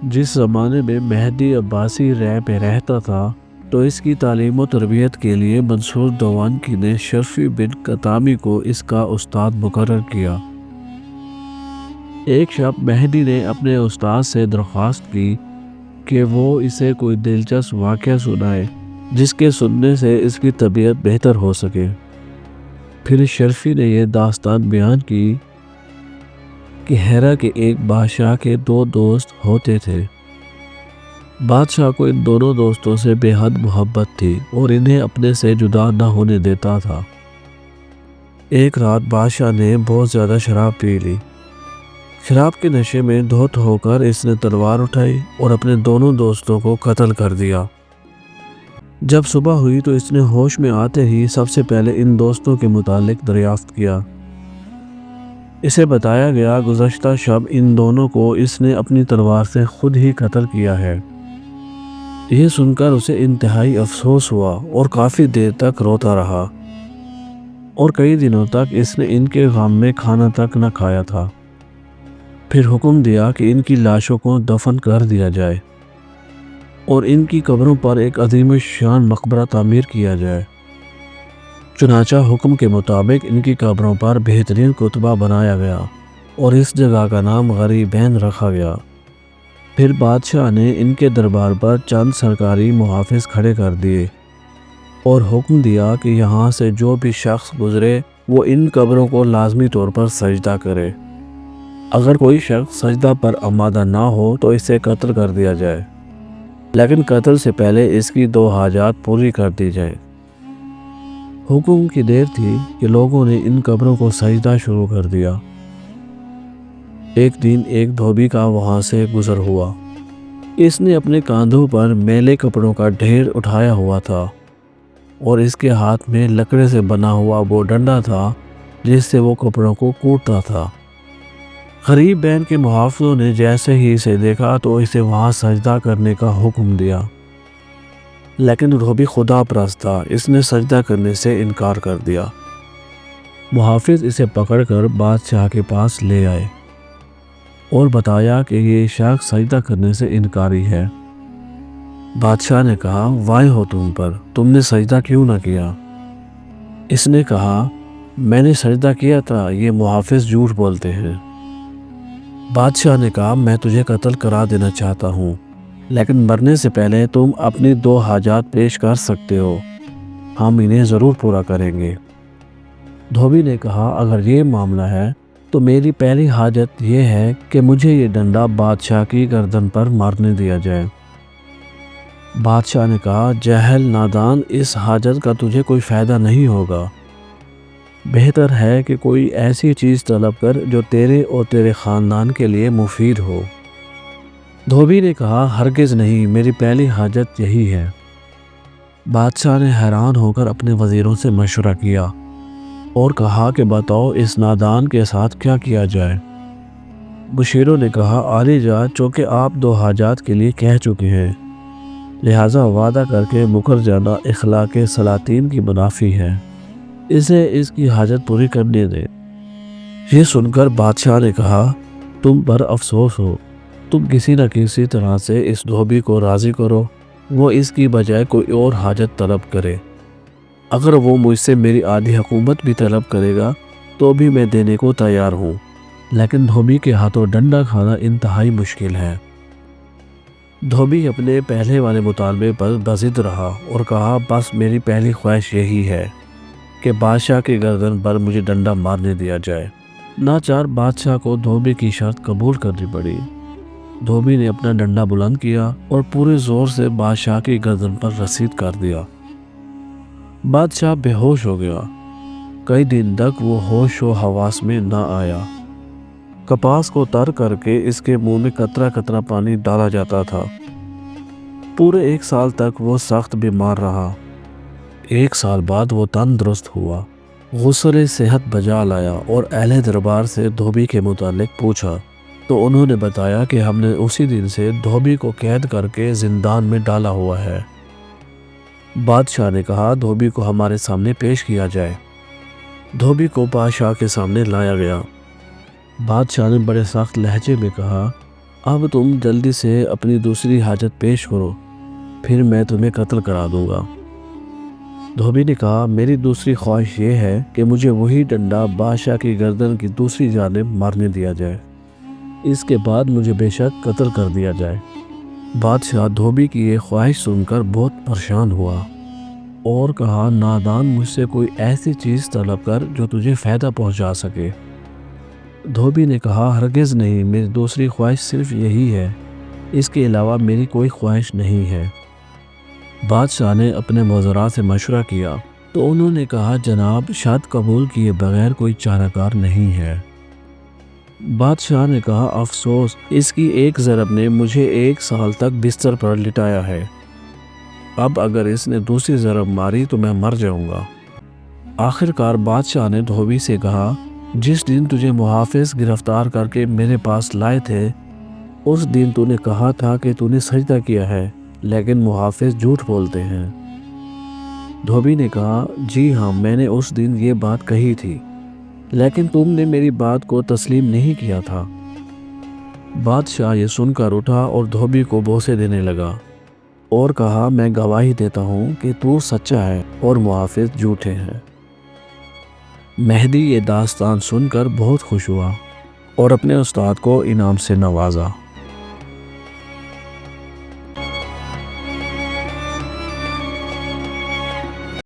جس زمانے میں مہدی عباسی رہ پہ رہتا تھا تو اس کی تعلیم و تربیت کے لیے منصور دوانکی نے شرفی بن کتامی کو اس کا استاد مقرر کیا۔ ایک شب مہدی نے اپنے استاد سے درخواست کی کہ وہ اسے کوئی دلچسپ واقعہ سنائے جس کے سننے سے اس کی طبیعت بہتر ہو سکے۔ پھر شرفی نے یہ داستان بیان کی کہ ہیرا کے ایک بادشاہ کے 2 دوست ہوتے تھے۔ بادشاہ کو ان دونوں دوستوں سے بے حد محبت تھی اور انہیں اپنے سے جدا نہ ہونے دیتا تھا۔ ایک رات بادشاہ نے بہت زیادہ شراب پی لی۔ شراب کے نشے میں دھوت ہو کر اس نے تلوار اٹھائی اور اپنے دونوں دوستوں کو قتل کر دیا۔ جب صبح ہوئی تو اس نے ہوش میں آتے ہی سب سے پہلے ان دوستوں کے متعلق دریافت کیا۔ اسے بتایا گیا گزشتہ شب ان دونوں کو اس نے اپنی تلوار سے خود ہی قتل کیا ہے۔ یہ سن کر اسے انتہائی افسوس ہوا اور کافی دیر تک روتا رہا اور کئی دنوں تک اس نے ان کے غم میں کھانا تک نہ کھایا تھا۔ پھر حکم دیا کہ ان کی لاشوں کو دفن کر دیا جائے اور ان کی قبروں پر ایک عظیم الشان مقبرہ تعمیر کیا جائے۔ چنانچہ حکم کے مطابق ان کی قبروں پر بہترین کتبہ بنایا گیا اور اس جگہ کا نام غریبین رکھا گیا۔ پھر بادشاہ نے ان کے دربار پر چند سرکاری محافظ کھڑے کر دیے اور حکم دیا کہ یہاں سے جو بھی شخص گزرے وہ ان قبروں کو لازمی طور پر سجدہ کرے۔ اگر کوئی شخص سجدہ پر آمادہ نہ ہو تو اسے قتل کر دیا جائے، لیکن قتل سے پہلے اس کی 2 حاجات پوری کر دی جائے۔ حکم کی دیر تھی کہ لوگوں نے ان قبروں کو سجدہ شروع کر دیا۔ ایک دن ایک دھوبی کا وہاں سے گزر ہوا۔ اس نے اپنے کاندھوں پر میلے کپڑوں کا ڈھیر اٹھایا ہوا تھا اور اس کے ہاتھ میں لکڑی سے بنا ہوا وہ ڈنڈا تھا جس سے وہ کپڑوں کو کوٹتا تھا۔ غریب بین کے محافظوں نے جیسے ہی اسے دیکھا تو اسے وہاں سجدہ کرنے کا حکم دیا، لیکن دھوبی خدا پرست تھا، اس نے سجدہ کرنے سے انکار کر دیا۔ محافظ اسے پکڑ کر بادشاہ کے پاس لے آئے اور بتایا کہ یہ شخص سجدہ کرنے سے انکاری ہے۔ بادشاہ نے کہا، وائے ہو تم پر، تم نے سجدہ کیوں نہ کیا؟ اس نے کہا، میں نے سجدہ کیا تھا، یہ محافظ جھوٹ بولتے ہیں۔ بادشاہ نے کہا، میں تجھے قتل کرا دینا چاہتا ہوں، لیکن مرنے سے پہلے تم اپنی 2 حاجات پیش کر سکتے ہو، ہم انہیں ضرور پورا کریں گے۔ دھوبی نے کہا، اگر یہ معاملہ ہے تو میری پہلی حاجت یہ ہے کہ مجھے یہ ڈنڈا بادشاہ کی گردن پر مارنے دیا جائے۔ بادشاہ نے کہا، جاہل نادان، اس حاجت کا تجھے کوئی فائدہ نہیں ہوگا، بہتر ہے کہ کوئی ایسی چیز طلب کر جو تیرے اور تیرے خاندان کے لیے مفید ہو۔ دھوبی نے کہا، ہرگز نہیں، میری پہلی حاجت یہی ہے۔ بادشاہ نے حیران ہو کر اپنے وزیروں سے مشورہ کیا اور کہا کہ بتاؤ اس نادان کے ساتھ کیا کیا جائے۔ مشیروں نے کہا، عالی جان، چونکہ آپ 2 حاجات کے لیے کہہ چکے ہیں لہٰذا وعدہ کر کے مکر جانا اخلاق سلاطین کی منافی ہے، اسے اس کی حاجت پوری کرنے دیں۔ یہ سن کر بادشاہ نے کہا، تم پر افسوس ہو، تم کسی نہ کسی طرح سے اس دھوبی کو راضی کرو، وہ اس کی بجائے کوئی اور حاجت طلب کرے۔ اگر وہ مجھ سے میری آدھی حکومت بھی طلب کرے گا تو بھی میں دینے کو تیار ہوں، لیکن دھوبی کے ہاتھوں ڈنڈا کھانا انتہائی مشکل ہے۔ دھوبی اپنے پہلے والے مطالبے پر بضد رہا اور کہا، بس میری پہلی خواہش یہی ہے کہ بادشاہ کی گردن پر مجھے ڈنڈا مارنے دیا جائے۔ ناچار بادشاہ کو دھوبی کی شرط قبول کرنی پڑی۔ دھوبی نے اپنا ڈنڈا بلند کیا اور پورے زور سے بادشاہ کی گردن پر رسید کر دیا۔ بادشاہ بے ہوش ہو گیا۔ کئی دن تک وہ ہوش و حواس میں نہ آیا۔ کپاس کو تر کر کے اس کے منہ میں قطرہ قطرہ پانی ڈالا جاتا تھا۔ پورے 1 سال تک وہ سخت بیمار رہا۔ 1 سال بعد وہ تندرست ہوا، غسل صحت بجا لایا اور اہل دربار سے دھوبی کے متعلق پوچھا تو انہوں نے بتایا کہ ہم نے اسی دن سے دھوبی کو قید کر کے زندان میں ڈالا ہوا ہے۔ بادشاہ نے کہا، دھوبی کو ہمارے سامنے پیش کیا جائے۔ دھوبی کو بادشاہ کے سامنے لایا گیا۔ بادشاہ نے بڑے سخت لہجے میں کہا، اب تم جلدی سے اپنی دوسری حاجت پیش کرو، پھر میں تمہیں قتل کرا دوں گا۔ دھوبی نے کہا میری دوسری خواہش یہ ہے کہ مجھے وہی ڈنڈا بادشاہ کی گردن کی دوسری جانب مارنے دیا جائے، اس کے بعد مجھے بے شک قتل کر دیا جائے۔ بادشاہ دھوبی کی یہ خواہش سن کر بہت پریشان ہوا اور کہا نادان، مجھ سے کوئی ایسی چیز طلب کر جو تجھے فائدہ پہنچا سکے۔ دھوبی نے کہا ہرگز نہیں، میری دوسری خواہش صرف یہی ہے، اس کے علاوہ میری کوئی خواہش نہیں ہے۔ بادشاہ نے اپنے وزراء سے مشورہ کیا تو انہوں نے کہا جناب، شرط قبول کیے بغیر کوئی چارہ کار نہیں ہے۔ بادشاہ نے کہا افسوس، اس کی ایک ضرب نے مجھے 1 سال تک بستر پر لٹایا ہے، اب اگر اس نے دوسری ضرب ماری تو میں مر جاؤں گا۔ آخر کار بادشاہ نے دھوبی سے کہا جس دن تجھے محافظ گرفتار کر کے میرے پاس لائے تھے اس دن تو نے کہا تھا کہ تو نے سجدہ کیا ہے، لیکن محافظ جھوٹ بولتے ہیں۔ دھوبی نے کہا جی ہاں، میں نے اس دن یہ بات کہی تھی، لیکن تم نے میری بات کو تسلیم نہیں کیا تھا۔ بادشاہ یہ سن کر اٹھا اور دھوبی کو بوسے دینے لگا اور کہا میں گواہی دیتا ہوں کہ تو سچا ہے اور محافظ جھوٹے ہیں۔ مہدی یہ داستان سن کر بہت خوش ہوا اور اپنے استاد کو انعام سے نوازا۔